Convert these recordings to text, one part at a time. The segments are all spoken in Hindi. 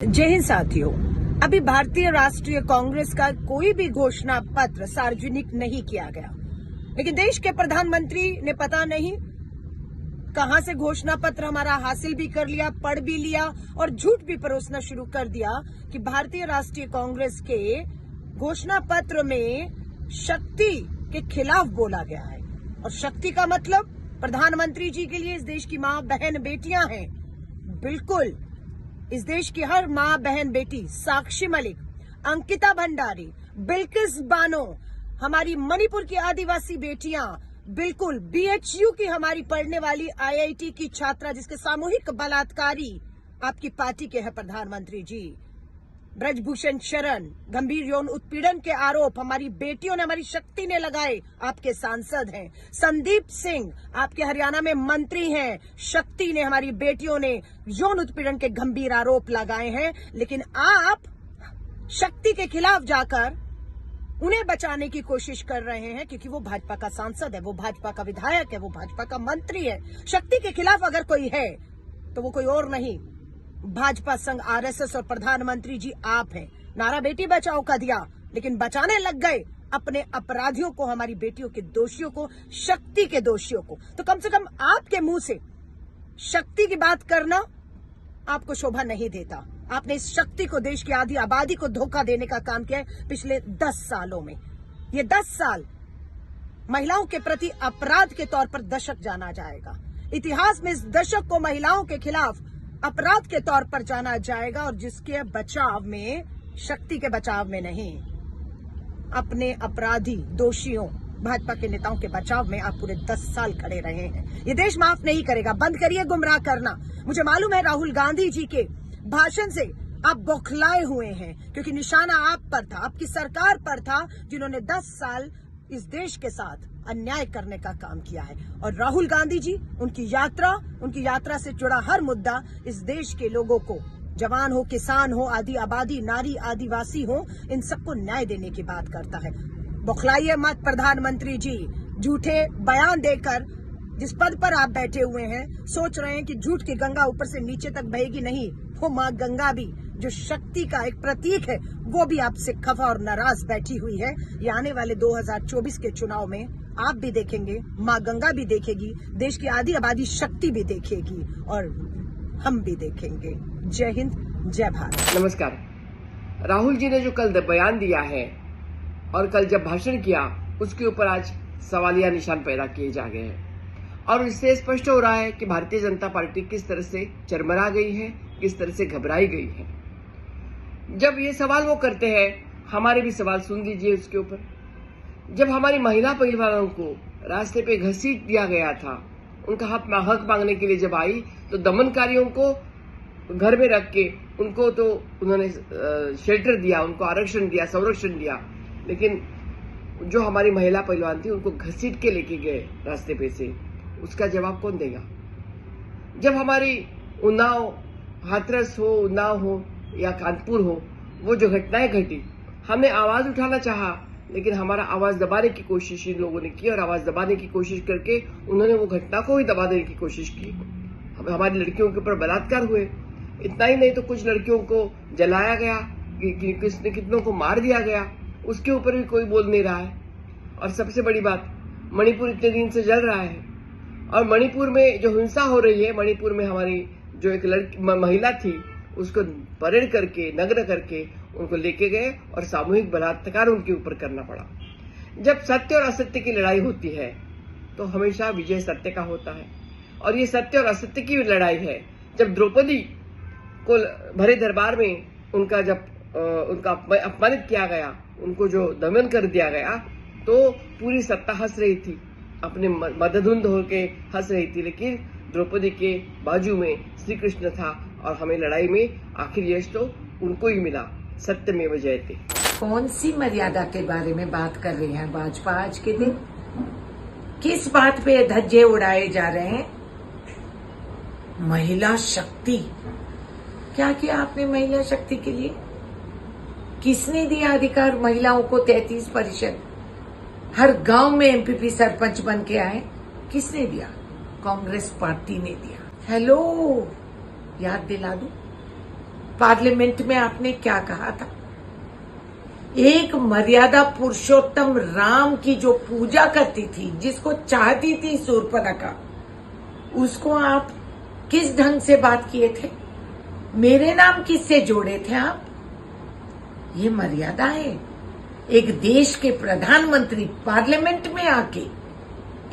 जय हिंद साथियों। अभी भारतीय राष्ट्रीय कांग्रेस का कोई भी घोषणा पत्र सार्वजनिक नहीं किया गया, लेकिन देश के प्रधानमंत्री ने पता नहीं कहां से घोषणा पत्र हमारा हासिल भी कर लिया, पढ़ भी लिया और झूठ भी परोसना शुरू कर दिया कि भारतीय राष्ट्रीय कांग्रेस के घोषणा पत्र में शक्ति के खिलाफ बोला गया है। और शक्ति का मतलब प्रधानमंत्री जी के लिए इस देश की मां बहन बेटियां हैं। बिल्कुल, इस देश की हर मां बहन बेटी, साक्षी मलिक, अंकिता भंडारी, बिल्किस बानो, हमारी मणिपुर की आदिवासी बेटियां, बिल्कुल बीएचयू की हमारी पढ़ने वाली आईआईटी की छात्रा जिसके सामूहिक बलात्कारी आपकी पार्टी के हैं प्रधानमंत्री जी, ब्रजभूषण शरण, गंभीर यौन उत्पीड़न के आरोप हमारी बेटियों ने, हमारी शक्ति ने लगाए, आपके सांसद हैं। संदीप सिंह आपके हरियाणा में मंत्री हैं, शक्ति ने, हमारी बेटियों ने यौन उत्पीड़न के गंभीर आरोप लगाए हैं। लेकिन आप शक्ति के खिलाफ जाकर उन्हें बचाने की कोशिश कर रहे हैं, क्योंकि वो भाजपा का सांसद है, वो भाजपा का विधायक है, वो भाजपा का मंत्री है। शक्ति के खिलाफ अगर कोई है तो वो कोई और नहीं, भाजपा संघ, आरएसएस और प्रधानमंत्री जी आप हैं। नारा बेटी बचाओ का दिया, लेकिन बचाने लग गए अपने अपराधियों को, हमारी बेटियों के दोषियों को, शक्ति के दोषियों को। तो कम से कम आपके मुंह से शक्ति की बात करना आपको शोभा नहीं देता। आपने इस शक्ति को, देश की आधी आबादी को धोखा देने का काम किया है पिछले 10 सालों में। ये 10 साल महिलाओं के प्रति अपराध के तौर पर दशक जाना जाएगा। इतिहास में इस दशक को महिलाओं के खिलाफ अपराध के तौर पर जाना जाएगा, और जिसके बचाव में, शक्ति के बचाव में नहीं, अपने अपराधी दोषियों, भाजपा के नेताओं के बचाव में आप पूरे 10 साल खड़े रहे हैं। ये देश माफ नहीं करेगा। बंद करिए गुमराह करना। मुझे मालूम है राहुल गांधी जी के भाषण से आप बौखलाए हुए हैं, क्योंकि निशाना आप पर था, आपकी सरकार पर था, जिन्होंने 10 साल इस देश के साथ अन्याय करने का काम किया है। और राहुल गांधी जी, उनकी यात्रा से जुड़ा हर मुद्दा इस देश के लोगों को, जवान हो, किसान हो, आदि आबादी, नारी, आदिवासी हो, इन सबको न्याय देने की बात करता है। बौखलाइए मत प्रधानमंत्री जी। झूठे बयान देकर जिस पद पर आप बैठे हुए हैं, सोच रहे हैं कि झूठ की गंगा ऊपर से नीचे तक बहेगी। नहीं, वो मां गंगा भी, जो शक्ति का एक प्रतीक है, वो भी आपसे खफा और नाराज बैठी हुई है। ये आने वाले 2024 के चुनाव में आप भी देखेंगे, मां गंगा भी देखेगी, देश की आधी आबादी शक्ति भी देखेगी, और हम भी देखेंगे। जय हिंद, जय भारत। नमस्कार। राहुल जी ने जो कल बयान दिया है और कल जब भाषण किया, उसके ऊपर आज सवालिया निशान पैदा किए जा गए हैं, और इससे स्पष्ट हो रहा है कि भारतीय जनता पार्टी किस तरह से चरमरा गई है, किस तरह से घबराई गई है। जब ये सवाल वो करते हैं, हमारे भी सवाल सुन लीजिए उसके ऊपर। जब हमारी महिला पहलवानों को रास्ते पे घसीट दिया गया था, उनका हक मांगने के लिए जब आई, तो दमनकारियों को घर में रख के उनको तो उन्होंने शेल्टर दिया, उनको आरक्षण दिया, संरक्षण दिया, लेकिन जो हमारी महिला पहलवान थी उनको घसीट के लेके गए रास्ते पे से, उसका जवाब कौन देगा? जब हमारी उन्नाव, हाथरस हो, उन्नाव हो या कानपुर हो, वो जो घटनाएं घटी, हमने आवाज उठाना चाहा, लेकिन हमारा आवाज दबाने की कोशिश इन लोगों ने की, और आवाज दबाने की कोशिश करके उन्होंने वो घटना को ही दबा देने की कोशिश की। हमारी लड़कियों के ऊपर बलात्कार हुए। इतना ही नहीं तो कुछ लड़कियों को जलाया गया, किसने कितनों को मार दिया गया, उसके ऊपर भी कोई बोल नहीं रहा है। और सबसे बड़ी बात, मणिपुर इतने दिन से जल रहा है, और मणिपुर में जो हिंसा हो रही है, मणिपुर में हमारी जो एक महिला थी, उसको परेड करके, नग्न करके उनको लेके गए और सामूहिक बलात्कार उनके ऊपर करना पड़ा। जब सत्य और असत्य की लड़ाई होती है तो हमेशा विजय सत्य का होता है, और ये सत्य और असत्य की लड़ाई है। जब द्रौपदी को भरे दरबार में उनका अपमानित किया गया, उनको जो दमन कर दिया गया, तो पूरी सत्ता हंस रही थी, अपने मदधुंध होके हंस रही थी, लेकिन द्रौपदी के बाजू में श्री कृष्ण था, और हमें लड़ाई में आखिर यश तो उनको ही मिला। सत्य में जयते। कौन सी मर्यादा के बारे में बात कर रही हैं भाजपा आज के दिन? किस बात पे धज्जे उड़ाए जा रहे हैं? महिला शक्ति, क्या किया आपने महिला शक्ति के लिए? किसने दिया अधिकार महिलाओं को? 33%। हर गांव में एमपीपी सरपंच बन के आए, किसने दिया? कांग्रेस पार्टी ने दिया। हेलो, याद दिला दूं, पार्लियामेंट में आपने क्या कहा था? एक मर्यादा पुरुषोत्तम राम की जो पूजा करती थी, जिसको चाहती थी शूर्पणखा, उसको आप किस ढंग से बात किए थे? मेरे नाम किससे जोड़े थे आप? ये मर्यादा है। एक देश के प्रधानमंत्री पार्लियामेंट में आके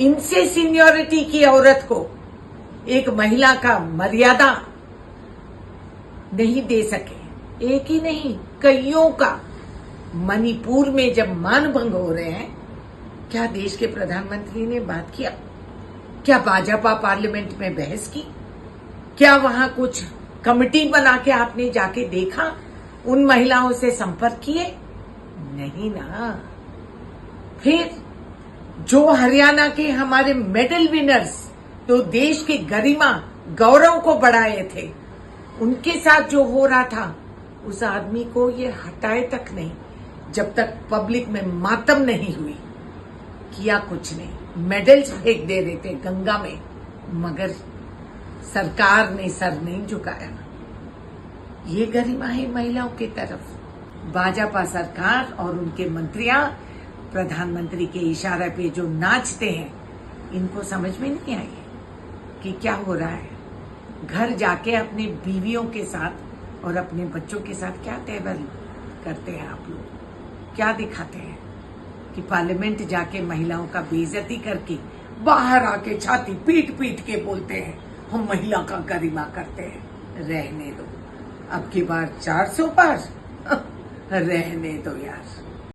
इनसे सीनियरिटी की औरत को एक महिला का मर्यादा नहीं दे सके। एक ही नहीं, कईयों का। मणिपुर में जब मानभंग हो रहे हैं, क्या देश के प्रधानमंत्री ने बात किया? क्या भाजपा पार्लियामेंट में बहस की? क्या वहां कुछ कमेटी बना के आपने जाके देखा? उन महिलाओं से संपर्क किए? नहीं ना। फिर जो हरियाणा के हमारे मेडल विनर्स, तो देश की गरिमा गौरव को बढ़ाए थे, उनके साथ जो हो रहा था, उस आदमी को ये हटाए तक नहीं, जब तक पब्लिक में मातम नहीं हुई। किया कुछ नहीं, मेडल्स फेंक दे रहे थे गंगा में, मगर सरकार ने सर नहीं झुकाया। ये गरिमा है महिलाओं की तरफ। भाजपा सरकार और उनके मंत्रियां प्रधानमंत्री के इशारे पे जो नाचते हैं, इनको समझ में नहीं आई कि क्या हो रहा है। घर जाके अपने बीवियों के साथ और अपने बच्चों के साथ क्या तेवर करते हैं आप लोग? क्या दिखाते हैं कि पार्लियामेंट जाके महिलाओं का बेइज्जती करके बाहर आके छाती पीट पीट के बोलते हैं हम महिला का गरिमा करते हैं। रहने दो, अब की बार 400 पार रहने दो यार।